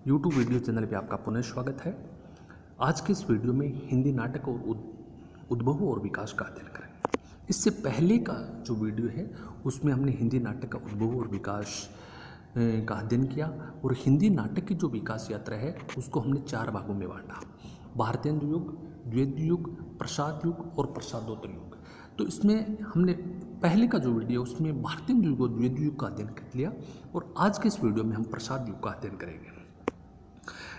YouTube video channel पे आपका पुनः स्वागत है। आज के इस वीडियो में हिंदी नाटक और उद्भव और विकास का अध्ययन करेंगे। इससे पहले का जो वीडियो है उसमें हमने हिंदी नाटक का उद्भव और विकास का अध्ययन किया और हिंदी नाटक की जो विकास यात्रा है उसको हमने 4 भागों में बांटा: भारतेंदु युग, द्वैत युग, प्रसाद युग और प्रसादोत्तर युग। तो इसमें हमने पहले का जो वीडियो उसमें भारतेंदु युग और द्वैत युग का अध्ययन कर लिया और आज के इस वीडियो में हम प्रसाद युग का अध्ययन करेंगे।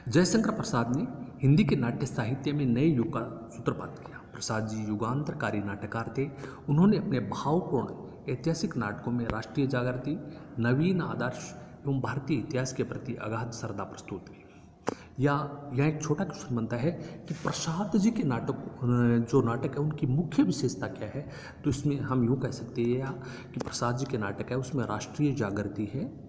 जयशंकर प्रसाद ने हिंदी के नाट्य साहित्य में नए युग का सूत्रपात किया। प्रसाद जी युगांतरकारी नाटककार थे। उन्होंने अपने भावपूर्ण ऐतिहासिक नाटकों में राष्ट्रीय जागृति, नवीन आदर्श एवं भारतीय इतिहास के प्रति अगाध श्रद्धा प्रस्तुत की। यहाँ एक छोटा क्वेश्चन बनता है कि प्रसाद जी के जो नाटक है उनकी मुख्य विशेषता क्या है। तो इसमें हम यूँ कह सकते हैं कि प्रसाद जी के नाटक है उसमें राष्ट्रीय जागृति है,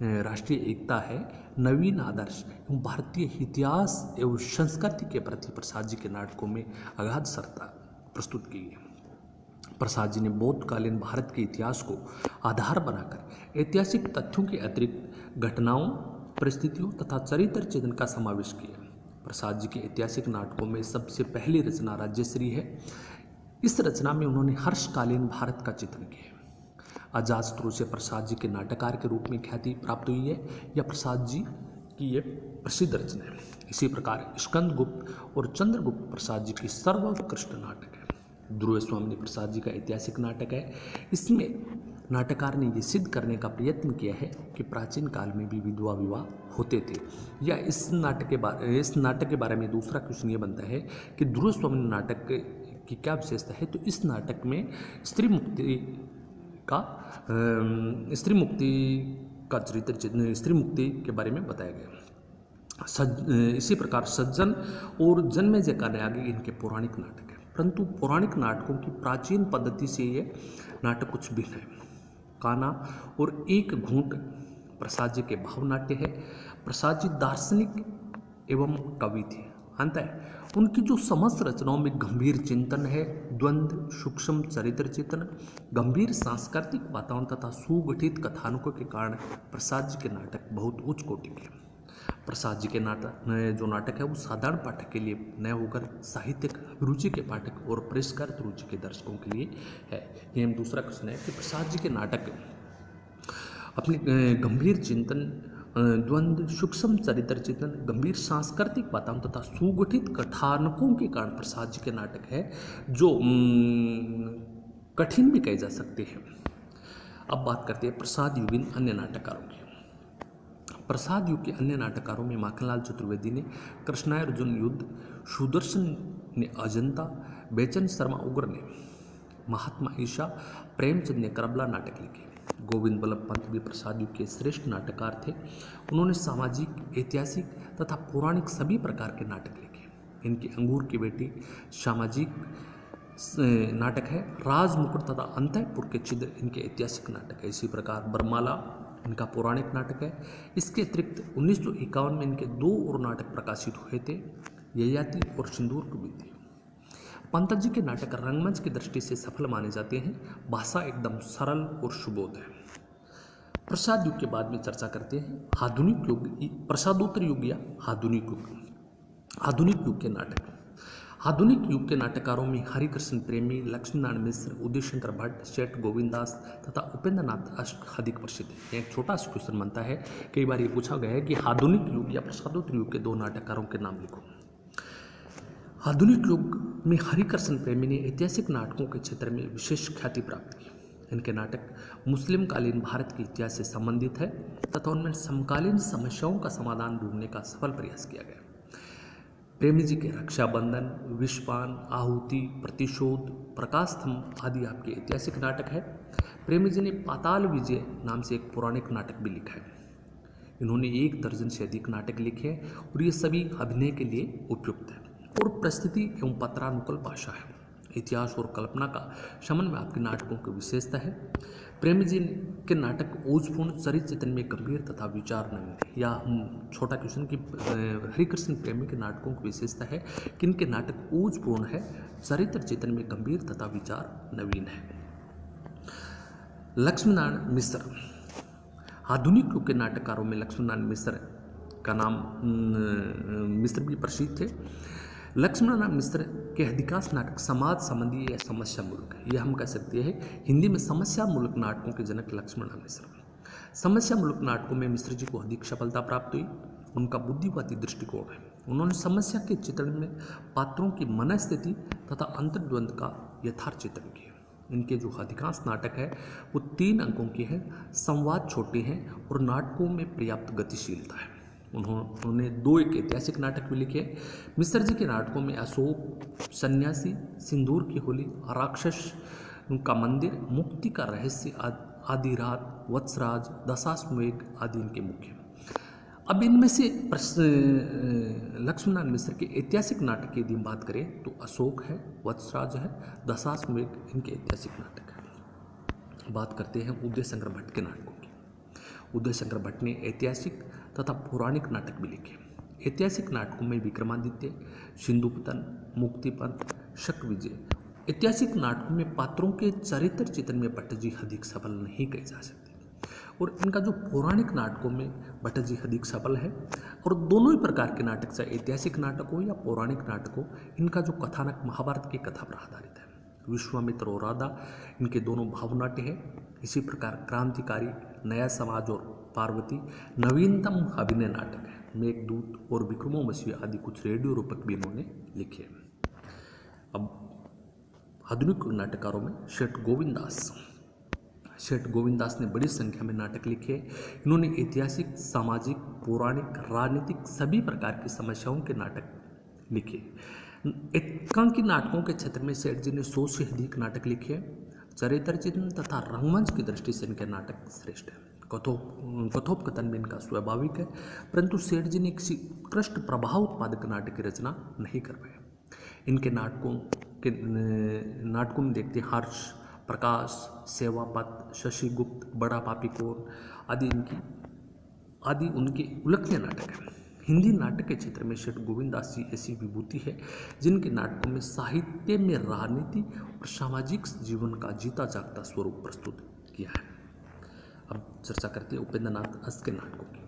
राष्ट्रीय एकता है, नवीन आदर्श एवं भारतीय इतिहास एवं संस्कृति के प्रति प्रसाद जी के नाटकों में अगाध श्रद्धा प्रस्तुत की है। प्रसाद जी ने बौद्धकालीन भारत के इतिहास को आधार बनाकर ऐतिहासिक तथ्यों के अतिरिक्त घटनाओं, परिस्थितियों तथा चरित्र चित्रण का समावेश किया। प्रसाद जी के ऐतिहासिक नाटकों में सबसे पहली रचना राज्यश्री है। इस रचना में उन्होंने हर्षकालीन भारत का चित्रण किया। अजातशत्रु से प्रसाद जी के नाटककार के रूप में ख्याति प्राप्त हुई है। यह प्रसाद जी की ये प्रसिद्ध रचना है। इसी प्रकार स्कंदगुप्त और चंद्रगुप्त प्रसाद जी की सर्वोत्कृष्ट नाटक है। ध्रुव स्वामी प्रसाद जी का ऐतिहासिक नाटक है। इसमें नाटककार ने ये सिद्ध करने का प्रयत्न किया है कि प्राचीन काल में भी विधवा विवाह होते थे। या इस नाटक के बारे में दूसरा क्वेश्चन ये बनता है कि ध्रुव स्वामी नाटक की क्या विशेषता है। तो इस नाटक में स्त्री मुक्ति के बारे में बताया गया। इसी प्रकार सज्जन और जन्मेजय का न्याय इनके पौराणिक नाटक है। परंतु पौराणिक नाटकों की प्राचीन पद्धति से ये नाटक कुछ भिन्न है। काना और एक घूंट प्रसाद जी के भावनाट्य है। प्रसाद जी दार्शनिक एवं कवि थे। अंततः उनकी जो समस्त रचनाओं में गंभीर चिंतन है, द्वंद्व, सूक्ष्म चरित्र चिंतन, गंभीर सांस्कृतिक वातावरण तथा सुगठित कथानकों के कारण प्रसाद जी के नाटक बहुत उच्च कोटि के हैं। प्रसाद जी के जो नाटक है वो साधारण पाठक के लिए न होकर साहित्यिक रुचि के पाठक और परिष्कृत रुचि के दर्शकों के लिए है। ये हम दूसरा क्वेश्चन है कि प्रसाद जी के नाटक अपने गंभीर चिंतन, द्वंद्व, सूक्ष्म चरित्र चिंतन, गंभीर सांस्कृतिक वातावरण तथा सुगठित कथानकों के कारण प्रसाद जी के नाटक है जो कठिन भी कहे जा सकते हैं। अब बात करते हैं प्रसाद युगीन अन्य नाटककारों की। प्रसाद युग के अन्य नाटककारों में माखनलाल चतुर्वेदी ने कृष्णार्जुन युद्ध, सुदर्शन ने अजंता, बेचन शर्मा उग्र ने महात्मा ईशा, प्रेमचंद ने करबला नाटक लिखे। गोविंद बल्लभ पंत भी प्रसाद युग के श्रेष्ठ नाटककार थे। उन्होंने सामाजिक, ऐतिहासिक तथा पौराणिक सभी प्रकार के नाटक लिखे। इनके अंगूर की बेटी सामाजिक नाटक है। राज मुकुट तथा अंतःपुर के छिद्र इनके ऐतिहासिक नाटक है। इसी प्रकार बरमाला इनका पौराणिक नाटक है। इसके अतिरिक्त 1951 में इनके 2 और नाटक प्रकाशित हुए थे, ययाति और सिंदूर की विधि। पंत जी के नाटक रंगमंच की दृष्टि से सफल माने जाते हैं। भाषा एकदम सरल और सुबोध है। प्रसाद युग के बाद में चर्चा करते हैं आधुनिक युग, प्रसादोत्तर युग या आधुनिक युग। आधुनिक युग के नाटक। आधुनिक युग के नाटककारों में हरिकृष्ण प्रेमी, लक्ष्मीनारायण मिश्र, उदय शंकर भट्ट, सेठ गोविंदास तथा उपेंद्र नाथ अधिक प्रसिद्ध है। एक छोटा सा क्वेश्चन बनता है, कई बार ये पूछा गया है कि आधुनिक युग या प्रसादोत्तर युग के 2 नाटककारों के नाम लिखो। आधुनिक युग में हरिकृष्ण प्रेमी ने ऐतिहासिक नाटकों के क्षेत्र में विशेष ख्याति प्राप्त की। इनके नाटक मुस्लिम कालीन भारत के इतिहास से संबंधित है तथा उनमें समकालीन समस्याओं का समाधान ढूंढने का सफल प्रयास किया गया। प्रेमी जी के रक्षाबंधन, विषपान, आहुति, प्रतिशोध, प्रकाश स्तंभ आदि आपके ऐतिहासिक नाटक है। प्रेमी जी ने पाताल विजय नाम से एक पौराणिक नाटक भी लिखा है। इन्होंने 1 दर्जन से अधिक नाटक लिखे हैं और ये सभी अभिनय के लिए उपयुक्त है और प्रस्तुति एवं पत्रानुकूल भाषा है। इतिहास और कल्पना का समन्वय आपके नाटकों की विशेषता है। प्रेमी जी के नाटक ओजपूर्ण, चरित्र चित्रण में गंभीर तथा विचार नवीन है। या हम छोटा क्वेश्चन कि हरिकृष्ण प्रेमी के नाटकों की विशेषता है कि इनके नाटक ओजपूर्ण है, चरित्र चित्रण में गंभीर तथा विचार नवीन है। लक्ष्मीनारायण मिश्र। आधुनिक युग के नाटककारों में लक्ष्मीनारायण मिश्र का नाम मिश्र भी प्रसिद्ध थे। लक्ष्मणनाथ मिश्र के अधिकांश नाटक समाज संबंधी या समस्या मूलक है। यह हम कह सकते हैं हिंदी में समस्या मूलक नाटकों के जनक लक्ष्मणनाथ मिश्र। समस्या मूलक नाटकों में मिश्र जी को अधिक सफलता प्राप्त हुई। उनका बुद्धिवादी दृष्टिकोण है। उन्होंने समस्या के चित्रण में पात्रों की मनस्थिति तथा अंतर्द्वंद का यथार्थ चित्रण किया। इनके जो अधिकांश नाटक है वो 3 अंकों के हैं, संवाद छोटे हैं और नाटकों में पर्याप्त गतिशीलता है। उन्होंने 2 एक ऐतिहासिक नाटक भी लिखे। मिश्र जी के नाटकों में अशोक, सन्यासी, सिंदूर की होली, राक्षस का मंदिर, मुक्ति का रहस्य, आदि रात, वत्सराज, दशाश्वमेध आदि इनके मुख्य। अब इनमें से लक्ष्मणनाथ मिश्र के ऐतिहासिक नाटक की यदि हम बात करें तो अशोक है, वत्सराज है, दशाश्वमेध इनके ऐतिहासिक नाटक है। बात करते हैं उदय शंकर भट्ट के नाटकों की। उदय शंकर भट्ट ने ऐतिहासिक तथा पौराणिक नाटक भी लिखे। ऐतिहासिक नाटकों में विक्रमादित्य, सिंधुपतन, मुक्तिपंथ, शक विजय। ऐतिहासिक नाटकों में पात्रों के चरित्र चित्रण में भट्ट जी अधिक सफल नहीं कही जा सकती और इनका जो पौराणिक नाटकों में भट्ट जी अधिक सफल है। और दोनों ही प्रकार के नाटक, चाहे ऐतिहासिक नाटक हो या पौराणिक नाटक हो, इनका जो कथानक महाभारत की कथा पर आधारित है। विश्वामित्र और राधा इनके दोनों भावनाट्य है। इसी प्रकार क्रांतिकारी, नया समाज और पार्वती नवीनतम अभिनय नाटक है। मेघदूत और विक्रमोर्वशी आदि कुछ रेडियो रूपक भी इन्होंने लिखे। अब आधुनिक नाटककारों में सेठ गोविंद दास ने बड़ी संख्या में नाटक लिखे। इन्होंने ऐतिहासिक, सामाजिक, पौराणिक, राजनीतिक सभी प्रकार की समस्याओं के नाटक लिखे। एकांकी नाटकों के क्षेत्र में सेठ जी ने 100 से अधिक नाटक लिखे। चरित्र चित्रण तथा रंगमंच की दृष्टि से इनके नाटक श्रेष्ठ है। कथोपकथन में इनका स्वाभाविक है, परंतु सेठ जी ने किसी उत्कृष्ट प्रभाव उत्पादक नाटक की रचना नहीं कर पाए। इनके नाटकों में देखते हैं हर्ष, प्रकाश, सेवापत, शशिगुप्त, बड़ा पापी कौन आदि उनके उल्लेखनीय नाटक हैं। हिंदी नाटक के क्षेत्र में सेठ गोविंद दास जी ऐसी विभूति है जिनके नाटकों में साहित्य में राजनीति और सामाजिक जीवन का जीता जागता स्वरूप प्रस्तुत किया है। अब चर्चा करते हैं उपेंद्र नाथ अश्क के नाटकों की।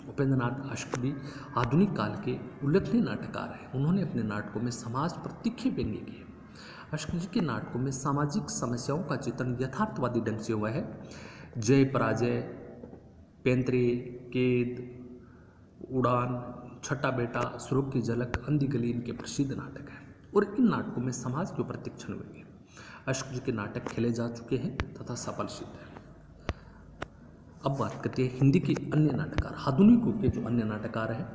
उपेंद्र नाथ अश्क भी आधुनिक काल के उल्लेखनीय नाटककार हैं। उन्होंने अपने नाटकों में समाज पर तीखे व्यंग्य किए। अश्क जी के नाटकों में सामाजिक समस्याओं का चित्रण यथार्थवादी ढंग से हुआ है। जय पराजय, पैंतरे, केद, उड़ान, छठा बेटा, सुर्ख की झलक, अंधी गली इनके प्रसिद्ध नाटक हैं और इन नाटकों में समाज के ऊपर तीक्ष्ण व्यंग्य। अश्क जी के नाटक खेले जा चुके हैं तथा सफल सिद्ध हैं। अब बात करते हैं हिंदी के अन्य नाटककार, आधुनिक युग के जो अन्य नाटककार हैं।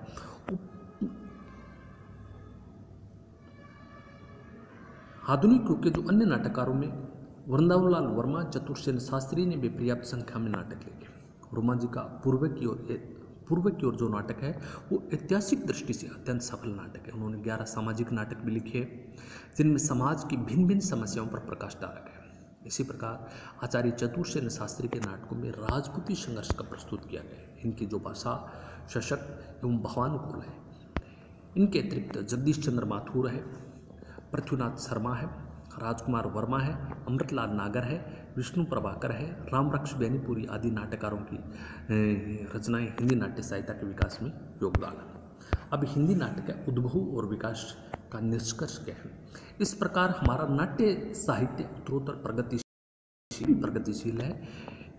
आधुनिक युग के जो अन्य नाटककारों में वृंदावनलाल वर्मा, चतुरसेन शास्त्री ने भी पर्याप्त संख्या में नाटक लिखे। वर्मा जी का पूर्व की ओर जो नाटक है वो ऐतिहासिक दृष्टि से अत्यंत सफल नाटक है। उन्होंने 11 सामाजिक नाटक भी लिखे जिनमें समाज की भिन्न भिन्न समस्याओं पर प्रकाश डाला गया। इसी प्रकार आचार्य चतुरसेन शास्त्री के नाटकों में राजपूती संघर्ष का प्रस्तुत किया गया। इनकी जो भाषा सशक्त एवं भावानुकूल है। इनके अतिरिक्त जगदीश चंद्र माथुर है, पृथ्वीनाथ शर्मा है, राजकुमार वर्मा है, अमृतलाल नागर है, विष्णु प्रभाकर है, रामरक्ष बेनीपुरी आदि नाटककारों की रचनाएं हिंदी नाट्य साहित्य के विकास में योगदान है। अब हिंदी नाटक का उद्भव और विकास का निष्कर्ष क्या है? इस प्रकार हमारा नाट्य साहित्य उत्तरोत्तर प्रगतिशील है।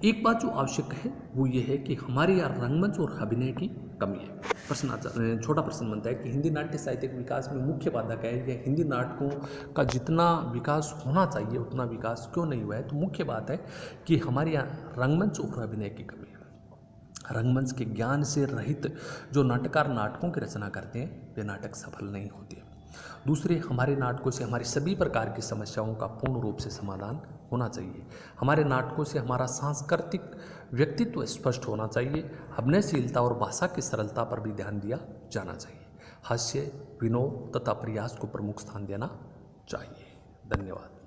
एक बात जो आवश्यक है वो ये है कि हमारे यहाँ रंगमंच और अभिनय की कमी है। छोटा प्रश्न बनता है कि हिंदी नाट्य साहित्य के विकास में मुख्य बाधा क्या है, या हिंदी नाटकों का जितना विकास होना चाहिए उतना विकास क्यों नहीं हुआ है? तो मुख्य बात है कि हमारे यहाँ रंगमंच और अभिनय की कमी है। रंगमंच के ज्ञान से रहित जो नाटककार नाटकों की रचना करते हैं वे नाटक सफल नहीं होते। दूसरे, हमारे नाटकों से हमारी सभी प्रकार की समस्याओं का पूर्ण रूप से समाधान होना चाहिए। हमारे नाटकों से हमारा सांस्कृतिक व्यक्तित्व स्पष्ट होना चाहिए। अभिनयशीलता और भाषा की सरलता पर भी ध्यान दिया जाना चाहिए। हास्य, विनोद तथा प्रयास को प्रमुख स्थान देना चाहिए। धन्यवाद।